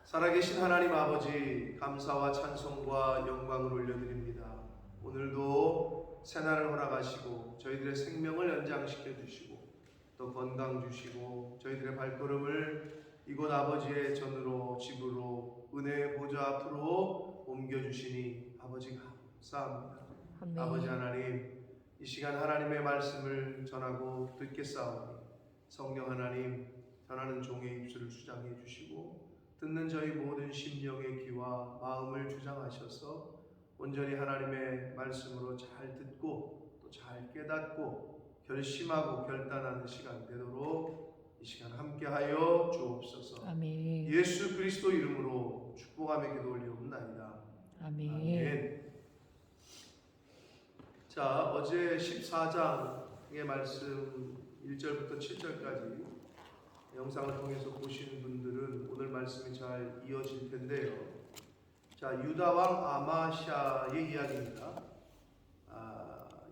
살아계신 하나님 아버지, 감사와 찬송과 영광을 올려드립니다. 오늘도 새날을 허락하시고 저희들의 생명을 연장시켜 주시고 또 건강 주시고 저희들의 발걸음을 이곳 아버지의 전으로 집으로 은혜의 보좌 앞으로 옮겨주시니 아버지 감사합니다. 아멘. 아버지 하나님, 이 시간 하나님의 말씀을 전하고 듣겠사오니 성령 하나님, 전하는 종의 입술을 주장해 주시고 듣는 저희 모든 심령의 귀와 마음을 주장하셔서 온전히 하나님의 말씀으로 잘 듣고 또 잘 깨닫고 결심하고 결단하는 시간 되도록 이 시간 함께하여 주옵소서. 아멘. 예수 그리스도 이름으로 축복하며 기도 올리옵나이다. 아멘. 아멘. 자, 어제 14장의 말씀 1절부터 7절까지 영상을 통해서 보시는 분들은 오늘 말씀이 잘 이어질 텐데요. 자, 유다 왕 아마샤의 이야기입니다.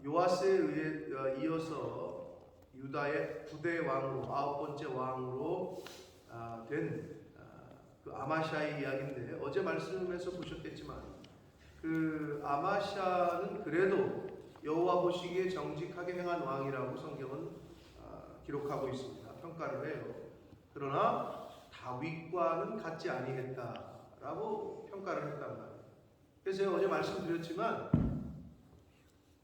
요아스에 의해 이어서 유다의 9대 왕으로 9번째 왕으로 된 그 아마샤의 이야기인데, 어제 말씀에서 보셨겠지만 그 아마샤는 그래도 여호와 보시기에 정직하게 행한 왕이라고 성경은 기록하고 있습니다. 평가를 해요. 그러나 다윗과는 같지 아니했다라고 평가를 했단 말이에요. 그래서 제가 어제 말씀드렸지만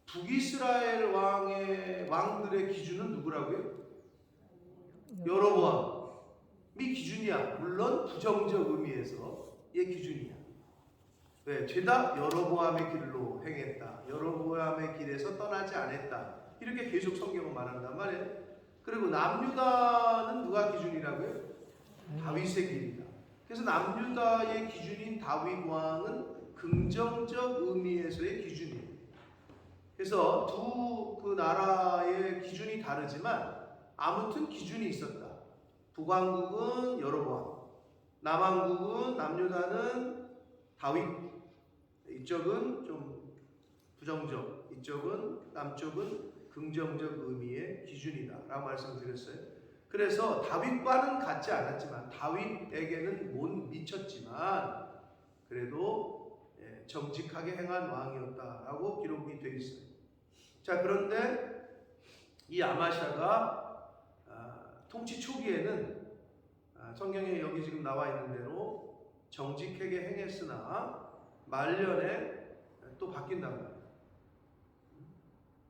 북이스라엘 왕들의 기준은 누구라고요? 여로보암이 기준이야. 물론 부정적 의미에서의 기준이야. 왜? 죄다 여로보암의 길로 행했다. 여로보암의 길에서 떠나지 않았다. 이렇게 계속 성경은 말한단 말이에요. 그리고 남유다는 누가 기준이라고요? 다윗의 길이다. 그래서 남유다의 기준인 다윗 왕은 긍정적 의미에서의 기준이에요. 그래서 두 그 나라의 기준이 다르지만 아무튼 기준이 있었다. 북왕국은 여로보암, 남왕국은 남유다는 다윗. 이쪽은 좀 부정적, 이쪽은 남쪽은 긍정적 의미의 기준이다 라고 말씀드렸어요. 그래서 다윗과는 같지 않았지만, 다윗에게는 못 미쳤지만 그래도 정직하게 행한 왕이었다라고 기록이 되어 있어요. 자, 그런데 이 아마샤가 통치 초기에는 성경에 여기 지금 나와 있는 대로 정직하게 행했으나 말년에 또 바뀐단 말이에요.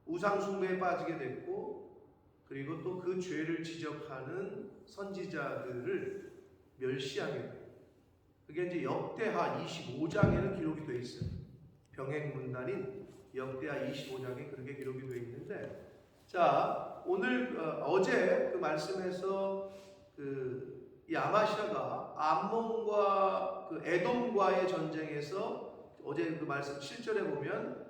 우상숭배에 빠지게 됐고, 그리고 또 그 죄를 지적하는 선지자들을 멸시하게 돼요. 그게 이제 역대하 25장에는 기록이 되어 있어요. 병행문단인 역대하 25장에 그렇게 기록이 되어 있는데, 자, 오늘 어제 그 말씀에서 이 아마샤가 암몬과 그 에돔과의 전쟁에서 어제 그 말씀 7절에 보면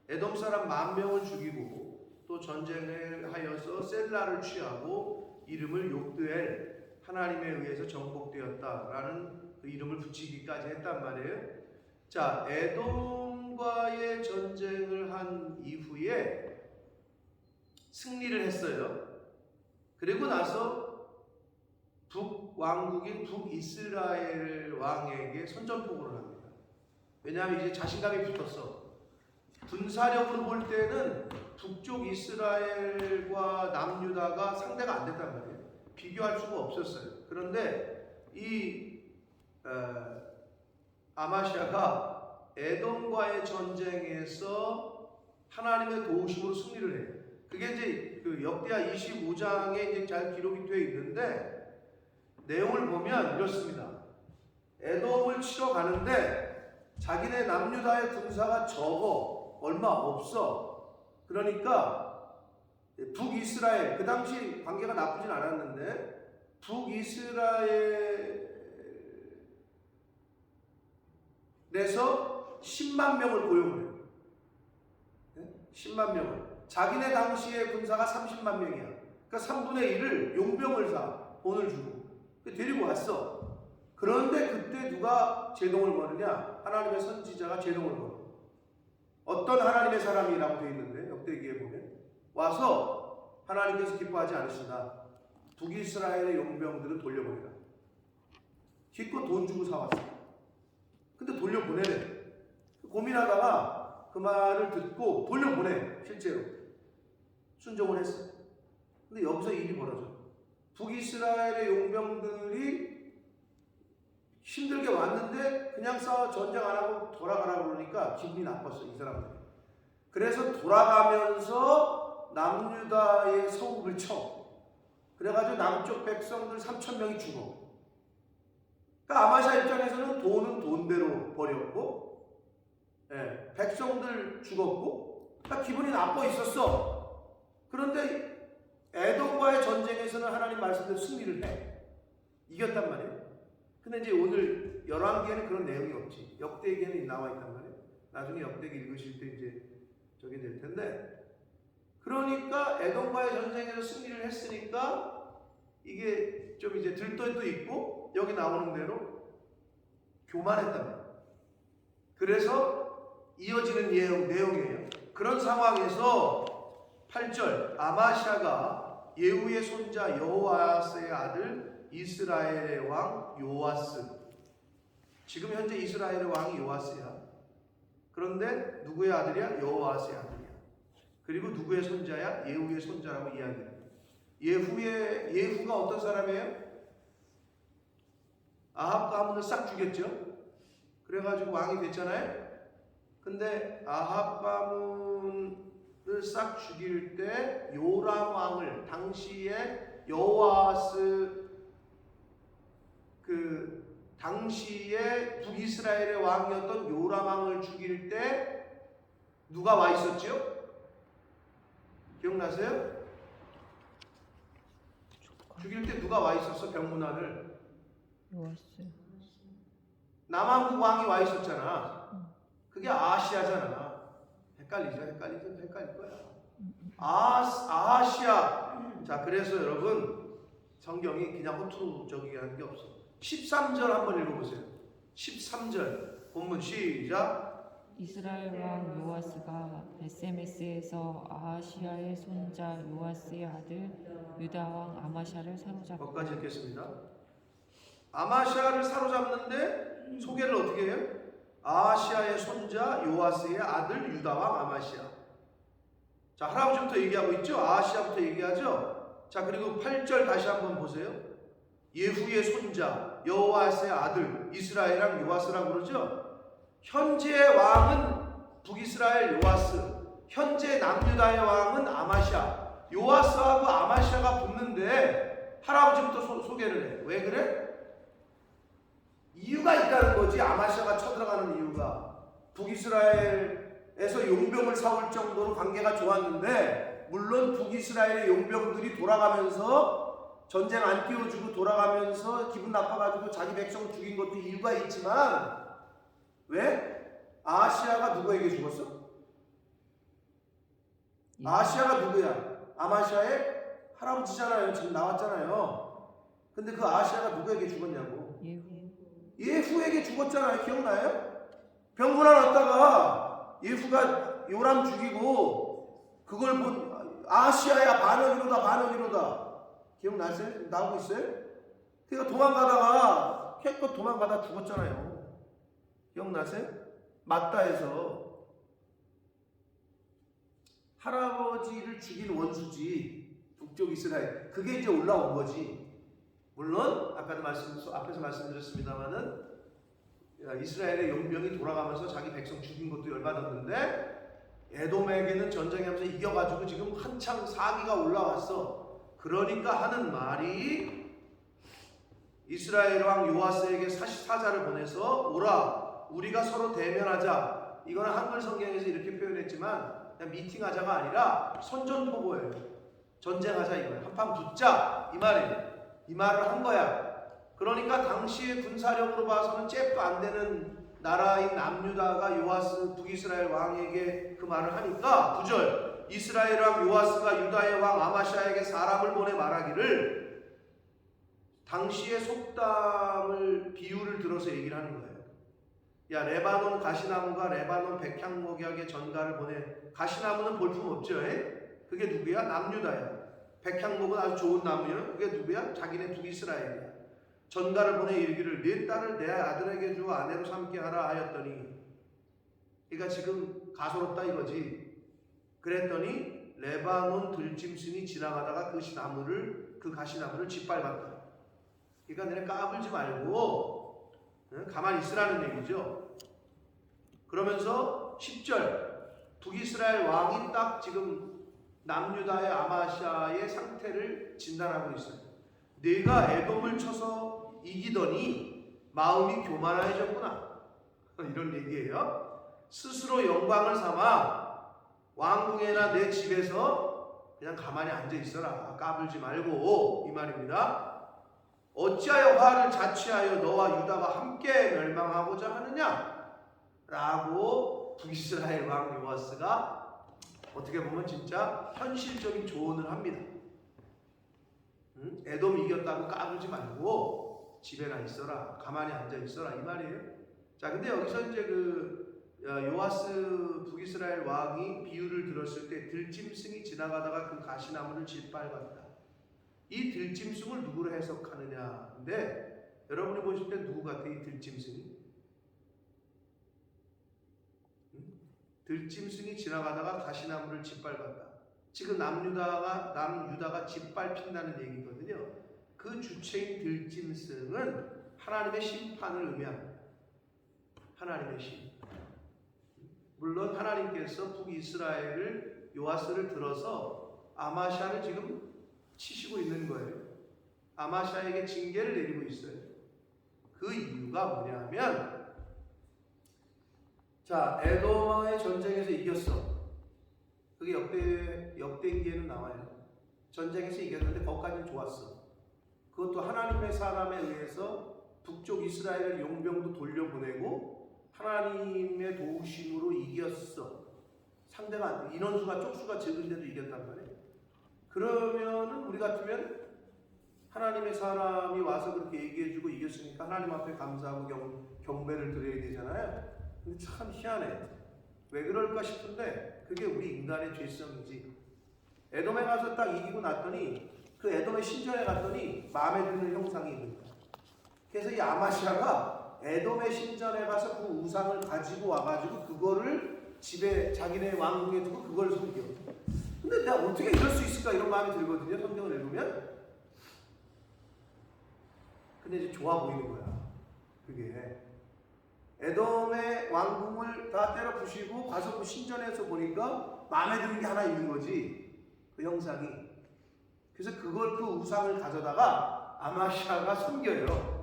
에돔 사람 10,000명을 죽이고 또 전쟁을 하여서 셀라를 취하고 이름을 욕드엘, 하나님에 의해서 정복되었다라는 그 이름을 붙이기까지 했단 말이에요. 자, 에돔과의 전쟁을 한 이후에 승리를 했어요. 그리고 나서 북왕국인 북이스라엘 왕에게 선전포고를 합니다. 왜냐하면 이제 자신감이 붙었어. 군사력으로 볼 때는 북쪽 이스라엘과 남유다가 상대가 안 됐단 말이에요. 비교할 수가 없었어요. 그런데 이 아마샤가 에돔과의 전쟁에서 하나님의 도우심으로 승리를 해요. 그게 이제 그 역대하 25장에 이제 잘 기록이 되어 있는데, 내용을 보면 이렇습니다. 에돔을 치러 가는데 자기네 남유다의 군사가 적어, 얼마 없어. 그러니까 북이스라엘, 그 당시 관계가 나쁘진 않았는데 북이스라엘에서 10만 명을 고용을 해요. 10만 명을. 자기네 당시의 군사가 30만 명이야. 그러니까 3분의 1을 용병을 사, 돈을 주고 데리고 왔어. 그런데 그때 누가 제동을 거느냐? 하나님의 선지자가 제동을 걸어. 어떤 하나님의 사람이라고 되어 있는데 역대기에 보면 와서 하나님께서 기뻐하지 않으시나 북이스라엘의 용병들을 돌려보내라. 기껏 돈 주고 사왔어. 근데 돌려보내래. 고민하다가 그 말을 듣고 돌려보내. 실제로 순종을 했어. 근데 여기서 일이 벌어져. 북이스라엘의 용병들이 힘들게 왔는데 그냥 싸워 전쟁 안 하고 돌아가라고 그러니까 기분이 나빴어, 이 사람들이. 그래서 돌아가면서 남유다의 성읍을 쳐. 그래가지고 남쪽 백성들 3,000명이 죽어. 그러니까 아마샤 입장에서는 돈은 돈대로 버렸고, 예, 백성들 죽었고, 그러니까 기분이 나빠 있었어. 그런데 에돔과의 전쟁에서는 하나님 말씀대로 승리를 해. 이겼단 말이에요. 근데 이제 오늘 열왕기에는 그런 내용이 없지. 역대기에는 나와 있단 말이에요. 나중에 역대기 읽으실 때 이제 저게 될 텐데. 그러니까 에돔과의 전쟁에서 승리를 했으니까 이게 좀 이제 들떠도 있고 여기 나오는 대로 교만했단 말이에요. 그래서 이어지는 내용이에요. 그런 상황에서 8절 아마샤가 예후의 손자 여호아스의 아들 이스라엘의 왕 요아스. 지금 현재 이스라엘의 왕이 요아스야. 그런데 누구의 아들이야? 여호아스의 아들이야. 그리고 누구의 손자야? 예후의 손자라고 이야기해요. 예후가 어떤 사람이에요? 아합 가문을 싹 죽였죠. 그래가지고 왕이 됐잖아요. 근데 아합 가문을 싹 죽일 때 요람 왕을, 당시에 여호아스 당시에 북이스라엘의 왕이었던 요람 왕을 죽일 때 누가 와 있었죠? 기억나세요? 죽일 때 누가 와 있었어? 병문안을. 요아스. 남한국 왕이 와 있었잖아. 그게 아하시아잖아. 헷갈릴 거야. 아하시아. 자, 그래서 여러분 성경이 그냥 허투루저기 하는 게 없어. 13절 한번 읽어보세요. 13절 본문 시작. 이스라엘 왕 요아스가 베세메스에서 아하시아의 손자 요아스의 아들 유다 왕 아마샤를 사로잡고. 거기까지 읽겠습니다. 아마샤를 사로잡는데 소개를 어떻게 해요? 아하시아의 손자 요아스의 아들 유다 왕 아마시아. 자, 할아버지부터 얘기하고 있죠. 아하시아부터 얘기하죠. 자, 그리고 8절 다시 한번 보세요. 예후의 손자 여호아스의 아들 이스라엘랑 요아스라고 그러죠. 현재 왕은 북이스라엘 요아스, 현재 남유다의 왕은 아마샤. 요아스하고 아마샤가 붙는데 할아버지부터 소개를 해. 왜 그래? 이유가 있다는 거지. 아마샤가 쳐들어가는 이유가 북이스라엘에서 용병을 사올 정도로 관계가 좋았는데, 물론 북이스라엘의 용병들이 돌아가면서 전쟁 안 띄워주고 돌아가면서 기분 나빠가지고 자기 백성 죽인 것도 이유가 있지만, 왜? 아하시아가 누구에게 죽었어? 아하시아가 누구야? 아마샤의 할아버지잖아요. 지금 나왔잖아요. 근데 그 아하시아가 누구에게 죽었냐고? 예후에게 죽었잖아요. 기억나요? 병문안 왔다가 예후가 요람 죽이고 그걸 본 아하시아야 반역이로다. 기억나세요? 나오고 있어요? 그러니까 도망가다가 캐껏 도망가다 죽었잖아요. 기억나세요? 맞다에서 할아버지를 죽인 원수지. 북쪽 이스라엘. 그게 이제 올라온 거지. 물론 아까도 앞에서 말씀드렸습니다마는 이스라엘의 용병이 돌아가면서 자기 백성 죽인 것도 열받았는데 에돔에게는 전쟁하면서 이겨가지고 지금 한창 사기가 올라왔어. 그러니까 하는 말이 이스라엘 왕 요아스에게 사자를 보내서 오라, 우리가 서로 대면하자. 이거는 한글 성경에서 이렇게 표현했지만 그냥 미팅하자가 아니라 선전포고예요. 전쟁하자 이거예요. 한판 붙자 이 말이에요. 이 말을 한 거야. 그러니까 당시의 군사력으로 봐서는 잽도 안 되는 나라인 남유다가 요아스 북이스라엘 왕에게 그 말을 하니까 9절 이스라엘 왕 요아스가 유다의 왕 아마샤에게 사람을 보내 말하기를, 당시의 속담을 비유를 들어서 얘기를 하는 거예요. 야, 레바논 가시나무가 레바논 백향목약의 전가를 보내. 가시나무는 볼품 없죠. 그게 누구야? 남유다야. 백향목은 아주 좋은 나무예요. 그게 누구야? 자기네 북이스라엘이야. 전가를 보내 이르기를 네 딸을 내 아들에게 주어 아내로 삼게 하라 하였더니, 그러니까 지금 가소롭다 이거지. 그랬더니 레바논 들짐승이 지나가다가 그 가시나무를 짓밟았다. 그러니까 너네 까불지 말고 가만히 있으라는 얘기죠. 그러면서 10절, 북이스라엘 왕이 딱 지금 남유다의 아마시아의 상태를 진단하고 있어요. 네가 에돔을 쳐서 이기더니 마음이 교만해졌구나. 이런 얘기예요. 스스로 영광을 삼아 왕궁에나 내 집에서 그냥 가만히 앉아 있어라. 까불지 말고, 이 말입니다. 어찌하여 화를 자취하여 너와 유다가 함께 멸망하고자 하느냐? 라고 북이스라엘 왕 요아스가 어떻게 보면 진짜 현실적인 조언을 합니다. 에돔 이겼다고 까불지 말고 집에나 있어라. 가만히 앉아 있어라. 이 말이에요. 자, 근데 여기서 이제 요아스 북이스라엘 왕이 비유를 들었을 때 들짐승이 지나가다가 그 가시나무를 짓밟았다. 이 들짐승을 누구로 해석하느냐? 근데 여러분이 보실 때 누구 같아? 이 들짐승이? 들짐승이 지나가다가 가시나무를 짓밟았다. 지금 남유다가 짓밟힌다는 얘기거든요. 그 주체인 들짐승은 하나님의 심판을 의미합니다. 하나님의 심판. 물론 하나님께서 북이스라엘을 요아스를 들어서 아마샤를 지금 치시고 있는 거예요. 아마샤에게 징계를 내리고 있어요. 그 이유가 뭐냐면, 자, 에돔의 전쟁에서 이겼어. 그게 역대기에는 나와요. 전쟁에서 이겼는데 거기까지는 좋았어. 그것도 하나님의 사람에 의해서 북쪽 이스라엘을 용병도 돌려보내고 하나님의 도우심으로 이겼어. 상대가 인원수가 쪽수가 적은데도 이겼단 말이에요. 그러면은 우리 같으면 하나님의 사람이 와서 그렇게 얘기해주고 이겼으니까 하나님 앞에 감사하고 경배를 드려야 되잖아요. 근데 참 희한해. 왜 그럴까 싶은데 그게 우리 인간의 죄성이지. 에돔에 가서 딱 이기고 났더니 그 에돔의 신전에 갔더니 마음에 드는 형상이 있는 거야. 그래서 이 아마시아가 에돔의 신전에 가서 그 우상을 가지고 와가지고 그거를 집에 자기네 왕궁에 두고 그걸 섬겨. 근데 내가 어떻게 이럴 수 있을까 이런 마음이 들거든요. 성경을 읽으면. 근데 이제 좋아 보이는 거야. 그게 에돔의 왕궁을 다 때려 부시고 가서 그 신전에서 보니까 마음에 드는 게 하나 있는 거지. 그 형상이. 그래서 그 우상을 가져다가 아마시아가 섬겨요.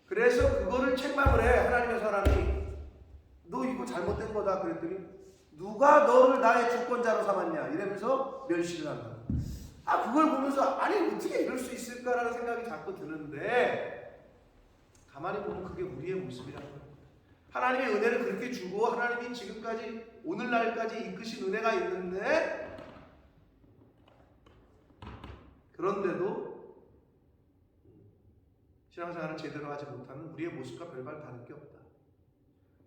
그래서 그거를 책망을 해. 하나님의 사람이 너 이거 잘못된 거다 그랬더니 누가 너를 나의 주권자로 삼았냐 이러면서 멸시를 한다. 그걸 보면서 아니 어떻게 이럴 수 있을까라는 생각이 자꾸 드는데 가만히 보면 그게 우리의 모습이라는 거예요. 하나님의 은혜를 그렇게 주고 하나님이 지금까지 오늘날까지 이끄신 은혜가 있는데 그런데도 신앙생활을 제대로 하지 못하는 우리의 모습과 별반 다를 게 없다.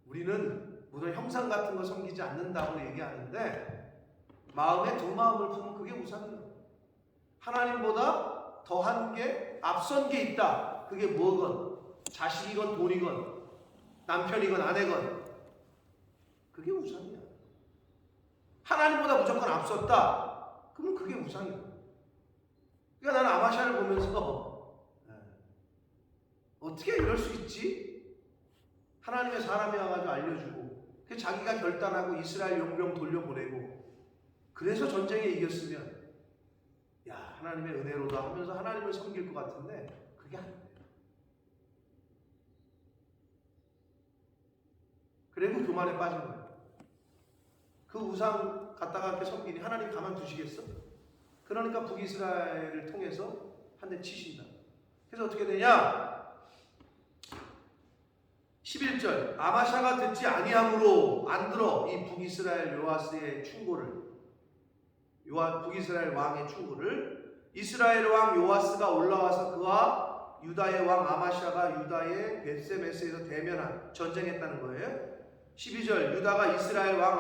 우리는 무슨 형상 같은 거 섬기지 않는다고 얘기하는데 마음에 두 마음을 품으면 그게 우상이에요. 하나님보다 더한 게 앞선 게 있다. 그게 뭐건 자식이건 돈이건 남편이건 아내건 그게 우상이야. 하나님보다 무조건 앞섰다. 그러면 그게 우상이야. 그러니까 나는 아마샤를 보면서 어떻게 이럴 수 있지? 하나님의 사람이 와가지고 알려주고 자기가 결단하고 이스라엘 용병 돌려보내고 그래서 전쟁에 이겼으면 야 하나님의 은혜로다 하면서 하나님을 섬길 것 같은데 그게 안 돼요. 그리고 교만에 빠진 거예요. 그 우상 갖다가 이렇게 섬기니 하나님 가만두시겠어? 그러니까 북이스라엘을 통해서 한 대 치신다. 그래서 어떻게 되냐? 11절 아마샤가 듣지 아니함으로 안 들어 이 북이스라엘 요아스의 충고를 북이스라엘 왕의 충고를 이스라엘 왕 요아스가 올라와서 그와 유다의 왕 아마샤가 유다의 벳세메스에서 대면한 전쟁했다는 거예요. 12절 유다가 이스라엘 왕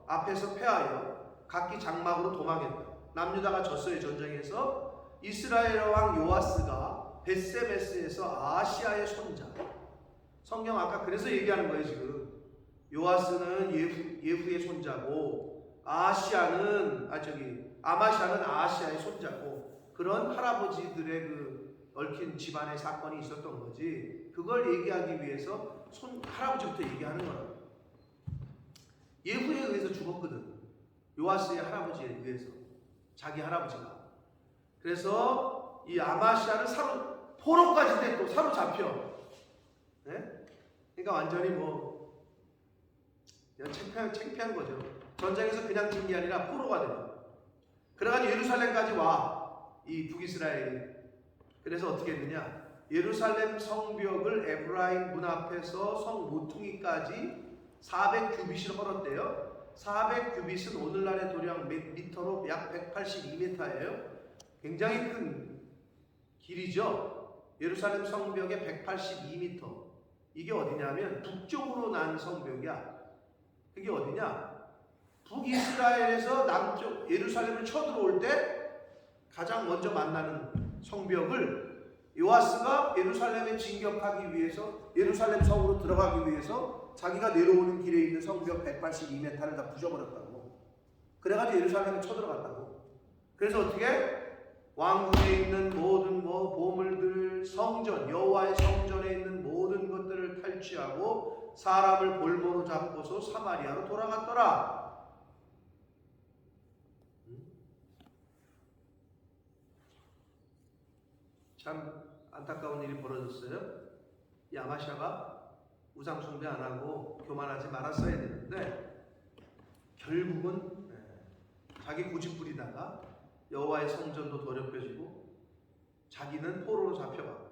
앞에서 패하여 각기 장막으로 도망했다. 남유다가 졌어요. 전쟁에서 이스라엘 왕 요아스가 벳세메스에서 아시아의 손자. 성경 아까 그래서 얘기하는 거예요 지금. 요아스는 예후의 손자고 아마샤는 아시아의 손자고, 그런 할아버지들의 그 얽힌 집안의 사건이 있었던 거지. 그걸 얘기하기 위해서 할아버지부터 얘기하는 거라고. 예후에 의해서 죽었거든. 요아스의 할아버지에 의해서, 자기 할아버지가. 그래서 이 아마시아를 포로까지 돼 또 사로잡혀. 네? 그러니까 완전히 그냥 창피한 거죠. 전쟁에서 그냥 진 게 아니라 포로가 돼요. 그래가지고 예루살렘까지 와, 이 북이스라엘이. 그래서 어떻게 했느냐? 예루살렘 성벽을 에브라임 문 앞에서 성 모퉁이까지 400규빗을 헐었대요. 400규빗은 오늘날의 도량 미터로 약 182m예요. 굉장히 큰 길이죠. 예루살렘 성벽의 182m. 이게 어디냐면 북쪽으로 난 성벽이야. 그게 어디냐? 북이스라엘에서 남쪽 예루살렘을 쳐들어올 때 가장 먼저 만나는 성벽을 요아스가 예루살렘에 진격하기 위해서, 예루살렘 성으로 들어가기 위해서 자기가 내려오는 길에 있는 성벽 182m를 다 부셔버렸다고. 그래가지고 예루살렘에 쳐들어갔다고. 그래서 어떻게? 왕궁에 있는 모든 보물들, 성전, 여호와의 성전에 있는 모든 것들을 탈취하고 사람을 볼모로 잡고서 사마리아로 돌아갔더라. 참 안타까운 일이 벌어졌어요. 이 아마샤가 우상 숭배 안 하고 교만하지 말았어야 되는데, 결국은 자기 고집 부리다가 여호와의 성전도 더럽혀지고 자기는 포로로 잡혀가.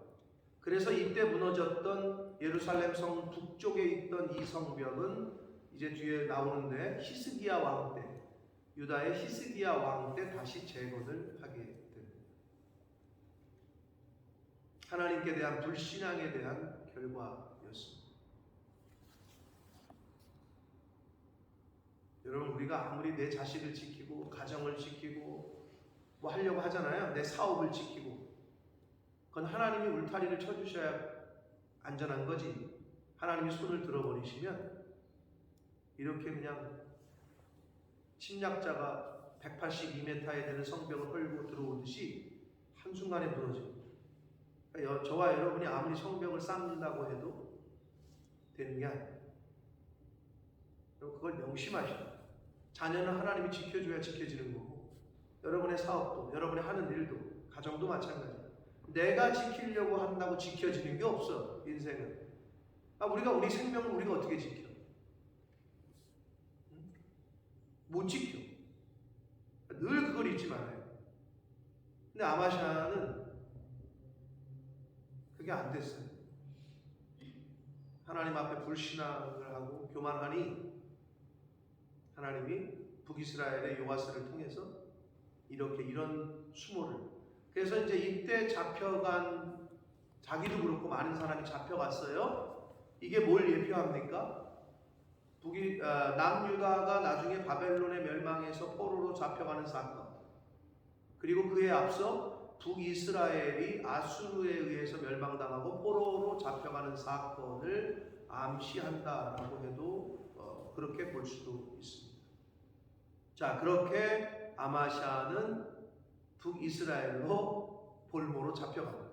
그래서 이때 무너졌던 예루살렘 성 북쪽에 있던 이 성벽은 이제 뒤에 나오는데 히스기야 왕 때, 유다의 히스기야 왕 때 다시 재건을 하게 됩니다. 하나님께 대한 불신앙에 대한 결과였습니다. 여러분, 우리가 아무리 내 자식을 지키고 가정을 지키고 하려고 하잖아요. 내 사업을 지키고. 그건 하나님이 울타리를 쳐주셔야 안전한 거지. 하나님이 손을 들어버리시면 이렇게 그냥 침략자가 182m에 되는 성벽을 헐고 들어오듯이 한순간에 무너집니다. 그러니까 저와 여러분이 아무리 성벽을 쌓는다고 해도 되는 게 아니에요. 그걸 명심하셔야 돼요. 자녀는 하나님이 지켜줘야 지켜지는 거고, 여러분의 사업도, 여러분이 하는 일도, 가정도 마찬가지예요. 내가 지키려고 한다고 지켜지는 게 없어, 인생은. 우리 생명을 우리가 어떻게 지켜? 못 지켜. 늘 그걸 잊지 말아요. 근데 아마샤는 그게 안 됐어요. 하나님 앞에 불신앙을 하고 교만하니 하나님이 북이스라엘의 요아스를 통해서 이런 수모를. 그래서 이제 이때 잡혀간, 자기도 그렇고 많은 사람이 잡혀갔어요. 이게 뭘 예표합니까? 남유다가 나중에 바벨론에 멸망해서 포로로 잡혀가는 사건, 그리고 그에 앞서 북이스라엘이 아수르에 의해서 멸망당하고 포로로 잡혀가는 사건을 암시한다라고 해도 그렇게 볼 수도 있습니다. 자, 그렇게 아마샤는 북이스라엘로 볼모로 잡혀갑니다.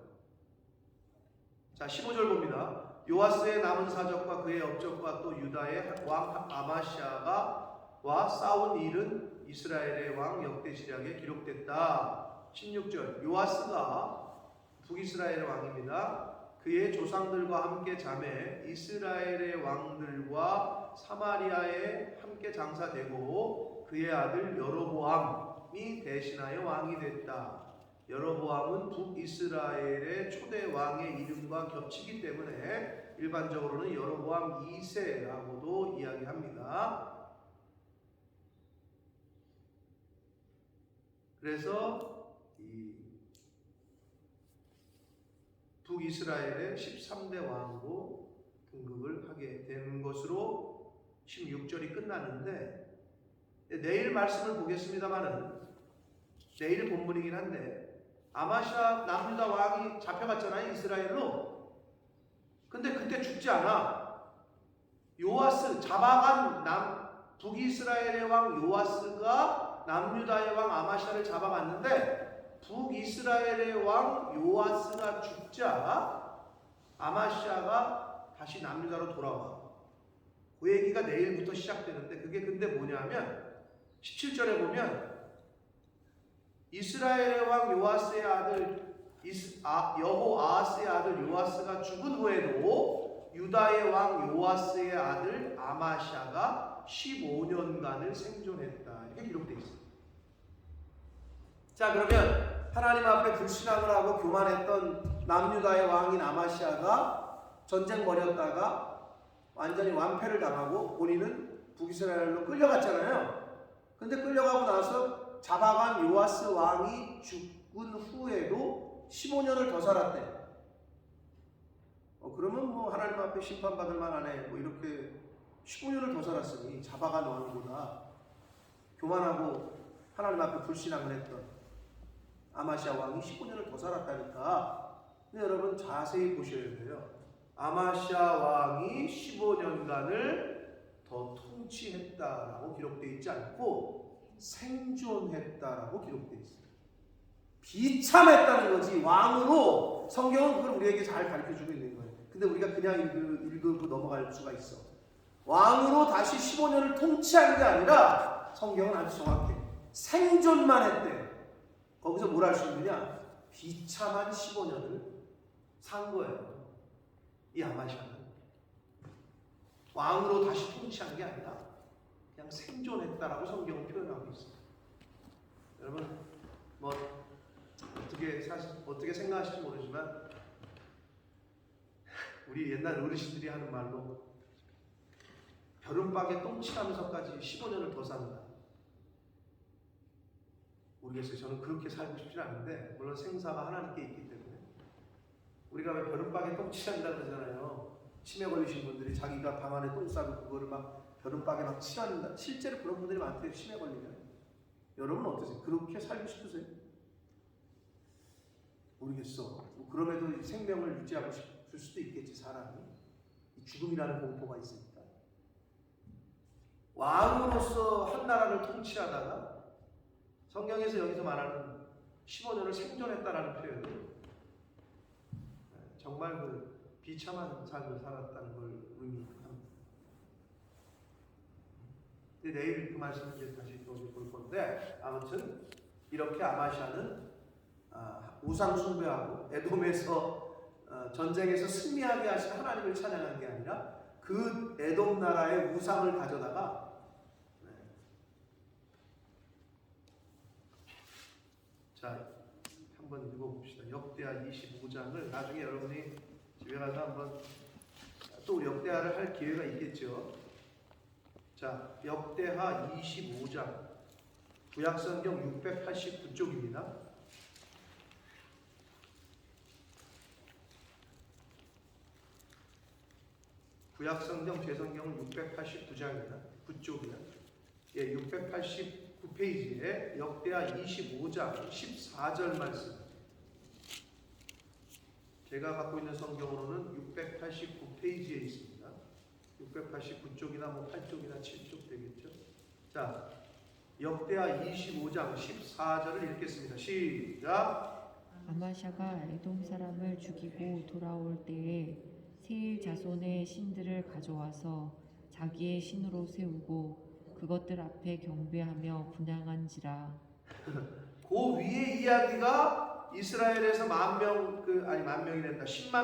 자, 15절 봅니다. 요아스의 남은 사적과 그의 업적과 또 유다의 왕 아마시아가 싸운 일은 이스라엘의 왕 역대시략에 기록됐다. 16절, 요아스가 북이스라엘의 왕입니다. 그의 조상들과 함께 잠에 이스라엘의 왕들과 사마리아에 함께 장사되고 그의 아들 여로보암이 대신하여 왕이 됐다. 여로보암은 북이스라엘의 초대 왕의 이름과 겹치기 때문에 일반적으로는 여로보암 2세라고도 이야기합니다. 그래서 이 북이스라엘의 13대 왕으로 등극을 하게 되는 것으로 16절이 끝났는데, 내일 말씀을 보겠습니다만은, 내일 본문이긴 한데 아마시아 남유다 왕이 잡혀갔잖아요, 이스라엘로. 근데 그때 죽지 않아. 요아스, 잡아간 북이스라엘의 왕 요아스가 남유다의 왕 아마시아를 잡아갔는데, 북이스라엘의 왕 요아스가 죽자 아마시아가 다시 남유다로 돌아와. 그 얘기가 내일부터 시작되는데, 그게 근데 뭐냐면 17절에 보면 이스라엘의 왕 요아스의 아들 여호아하스의 아들 요아스가 죽은 후에도 유다의 왕 요아스의 아들 아마시아가 15년간을 생존했다. 이렇게 기록되어 있습니다. 자, 그러면 하나님 앞에 불신앙을 하고 교만했던 남유다의 왕인 아마시아가 전쟁 벌였다가 완전히 완패를 당하고 본인은 북이스라엘로 끌려갔잖아요. 근데 끌려가고 나서 잡아간 요아스 왕이 죽은 후에도 15년을 더 살았대. 그러면 뭐 하나님 앞에 심판받을 만하네. 뭐 이렇게 15년을 더 살았으니 잡아간 왕보다 교만하고 하나님 앞에 불신앙을 했던 아마시아 왕이 15년을 더 살았다니까. 근데 여러분 자세히 보셔야 돼요. 아마시아 왕이 15년간을 더 통치했다라고 기록되어 있지 않고 생존했다라고 기록되어 있어요. 비참했다는 거지. 왕으로 성경은 그걸 우리에게 잘 가르쳐주고 있는 거예요. 근데 우리가 그냥 읽고 넘어갈 수가 있어. 왕으로 다시 15년을 통치한 게 아니라 성경은 아주 정확해. 생존만 했대. 거기서 뭘 할 수 있느냐? 비참한 15년을 산 거예요. 이 아마시아는 왕으로 다시 통치한 게 아니라 그냥 생존했다라고 성경은 표현하고 있습니다. 여러분 뭐 어떻게 생각하실지 모르지만 우리 옛날 어르신들이 하는 말로 벼른박에 똥칠하면서까지 15년을 더 산다. 모르겠어요. 저는 그렇게 살고 싶지 않은데, 물론 생사가 하나님께 있기 때문에. 우리가 왜 벼른박에 똥칠한다고 그러잖아요. 치매 걸리신 분들이 자기가 방 안에 똥 싸고 그거를 막 벼른박에 막 칠한다. 실제로 그런 분들이 많대요. 치매 걸리면. 여러분은 어떠세요? 그렇게 살고 싶으세요? 모르겠어. 그럼에도 생명을 유지하고 싶을 수도 있겠지, 사람이. 죽음이라는 공포가 있으니까. 왕으로서 한 나라를 통치하다가 성경에서 여기서 말하는 15년을 생존했다라는 표현은 정말 그 비참한 삶을 살았다는 걸 의미합니다. 근데 내일 그 말씀을 이제 다시 또 볼 건데, 아무튼 이렇게 아마시아는 우상 숭배하고 에돔에서 전쟁에서 승리하게 하신 하나님을 찬양한 게 아니라 그 에돔 나라의 우상을 가져다가 자, 한번 읽어봅시다. 역대하 25장을 나중에 여러분이 집에 가서 한번 또 역대하를 할 기회가 있겠죠. 자, 역대하 25장 구약성경 689쪽입니다. 구약성경 제성경은 689장입니다. 9쪽이야. 예, 689페이지에 역대하 25장 14절 말씀. 제가 갖고 있는 성경으로는 689페이지에 있습니다. 689쪽이나 뭐 8쪽이나 7쪽 되겠죠. 자, 역대하 25장 14절을 읽겠습니다. 시작. 아마샤가 에돔 사람을 죽이고 돌아올 때에 세일 자손의 신들을 가져와서 자기의 신으로 세우고 그것들 앞에 경배하며 분향한지라. 그 위에 이야기가 이스라엘에서 10만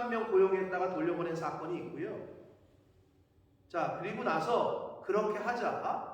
명 고용했다가 돌려보낸 사건이 있고요. 자, 그리고 나서 그렇게 하자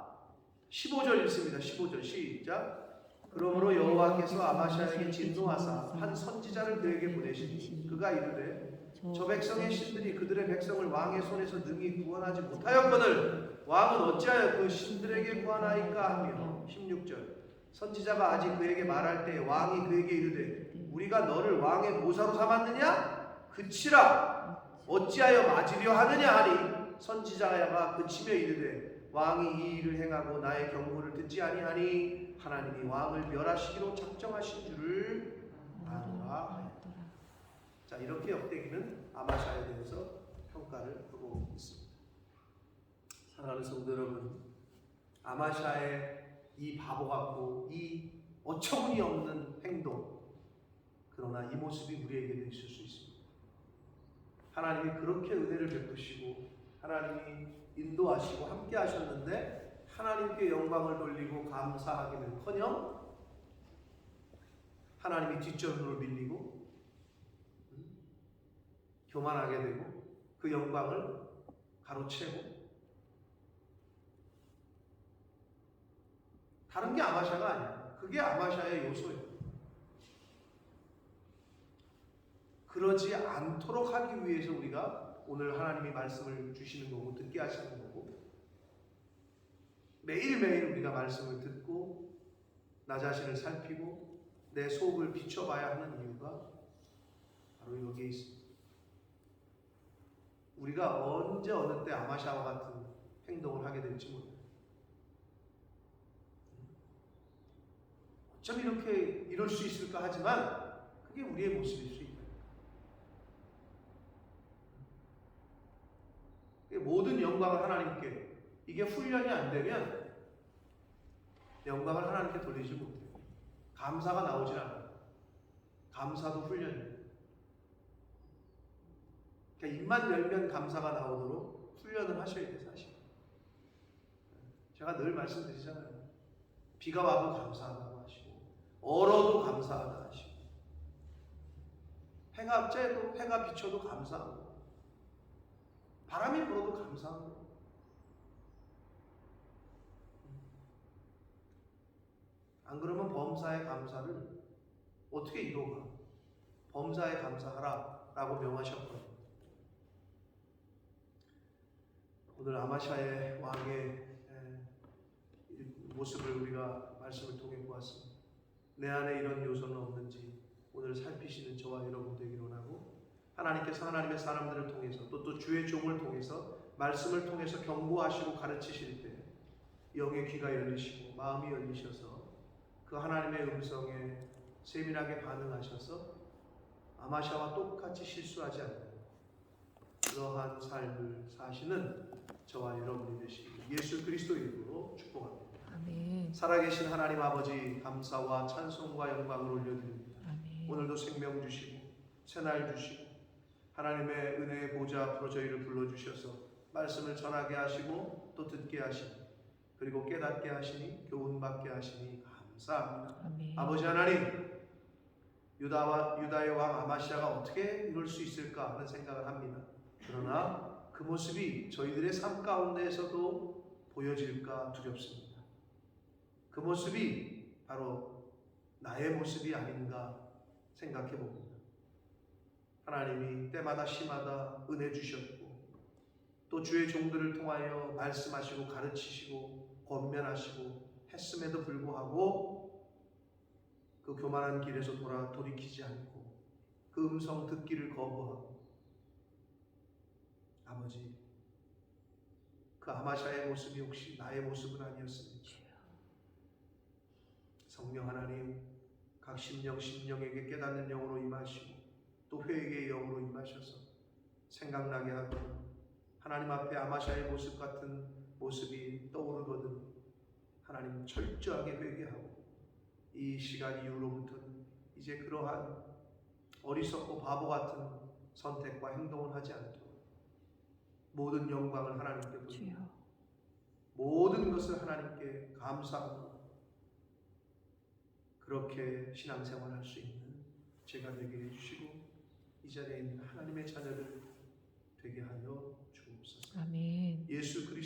15절 읽습니다. 15절 시작. 그러므로 여호와께서 아마시아에게 진노하사 한 선지자를 그에게 보내시니 그가 이르되 저 백성의 신들이 그들의 백성을 왕의 손에서 능히 구원하지 못하였거늘 왕은 어찌하여 그 신들에게 구하나이까 하며 16절 선지자가 아직 그에게 말할 때 왕이 그에게 이르되 우리가 너를 왕의 모사로 삼았느냐? 그치라 어찌하여 맞으려 하느냐 하니 선지자가 그치며 이르되 왕이 이 일을 행하고 나의 경고를 듣지 아니하니 하나님이 왕을 멸하시기로 작정하신 줄을 아노라 하였더라. 자, 이렇게 역대기는 아마샤에 대해서 평가를 하고 있습니다. 사랑하는 성도 여러분, 아마샤의 이 바보 같고 이 어처구니 없는 행동, 그러나 이 모습이 우리에게도 있을 수 있습니다. 하나님이 그렇게 은혜를 베푸시고 하나님이 인도하시고 함께 하셨는데 하나님께 영광을 돌리고 감사하기는커녕 하나님이 뒷전으로 밀리고 교만하게 되고 그 영광을 가로채고, 다른 게 아마샤가 아니야. 그게 아마샤의 요소예요. 그러지 않도록 하기 위해서 우리가 오늘 하나님이 말씀을 주시는 거고 듣게 하시는 거고, 매일매일 우리가 말씀을 듣고 나 자신을 살피고 내 속을 비춰봐야 하는 이유가 바로 여기에 있습니다. 우리가 언제 어느 때 아마샤와 같은 행동을 하게 될지 몰라요. 어쩜 이렇게 이럴 수 있을까 하지만 그게 우리의 모습일 수 있다. 모든 영광을 하나님께, 이게 훈련이 안 되면 영광을 하나님께 돌리지 못해요. 감사가 나오질 않아요. 감사도 훈련이에요. 그러니까 입만 열면 감사가 나오도록 훈련을 하셔야 돼요, 사실. 제가 늘 말씀드리잖아요. 비가 와도 감사하다고 하시고, 얼어도 감사하다 하시고, 해가 쬐도 해가 비쳐도 감사하고, 바람이 불어도 감사하고. 안 그러면 범사의 감사를 어떻게 이루어가? 범사에 감사하라 라고 명하셨거든요. 오늘 아마샤의 왕의 모습을 우리가 말씀을 통해 보았습니다. 내 안에 이런 요소는 없는지 오늘 살피시는 저와 여러분 되기를 원하고, 하나님께서 하나님의 사람들을 통해서 또 주의 종을 통해서 말씀을 통해서 경고하시고 가르치실 때 영의 귀가 열리시고 마음이 열리셔서 그 하나님의 음성에 세밀하게 반응하셔서 아마샤와 똑같이 실수하지 않는 그러한 삶을 사시는 저와 여러분이 되시기를 예수 그리스도 이름으로 축복합니다. 아멘. 살아계신 하나님 아버지, 감사와 찬송과 영광을 올려드립니다. 아멘. 오늘도 생명 주시고 새날 주시고 하나님의 은혜의 보좌 앞으로 저희를 불러주셔서 말씀을 전하게 하시고 또 듣게 하시니, 그리고 깨닫게 하시니, 교훈받게 하시니 감사합니다. 아멘. 아버지 하나님, 유다의 왕 아마시아가 어떻게 이룰 수 있을까 하는 생각을 합니다. 그러나 그 모습이 저희들의 삶 가운데에서도 보여질까 두렵습니다. 그 모습이 바로 나의 모습이 아닌가 생각해 봅니다. 하나님이 때마다 시마다 은혜 주셨고 또 주의 종들을 통하여 말씀하시고 가르치시고 권면하시고 했음에도 불구하고 그 교만한 길에서 돌이키지 않고 그 음성 듣기를 거부하고, 아버지, 그 아마샤의 모습이 혹시 나의 모습은 아니었습니까? 성령 하나님, 각 심령에게 깨닫는 영으로 임하시고 또 회개의 영으로 임하셔서 생각나게 하고 하나님 앞에 아마샤의 모습 같은 모습이 떠오르거든 하나님 철저하게 회개하고 이 시간 이후로부터는 이제 그러한 어리석고 바보 같은 선택과 행동을 하지 않도록 모든 영광을 하나님께 돌리고 모든 것을 하나님께 감사하고 그렇게 신앙생활을 할 수 있는 제가 되게 해주시고 이 자리에 있는 하나님의 자녀들 되게 하여 주옵소서. 아멘. 예수 그리스도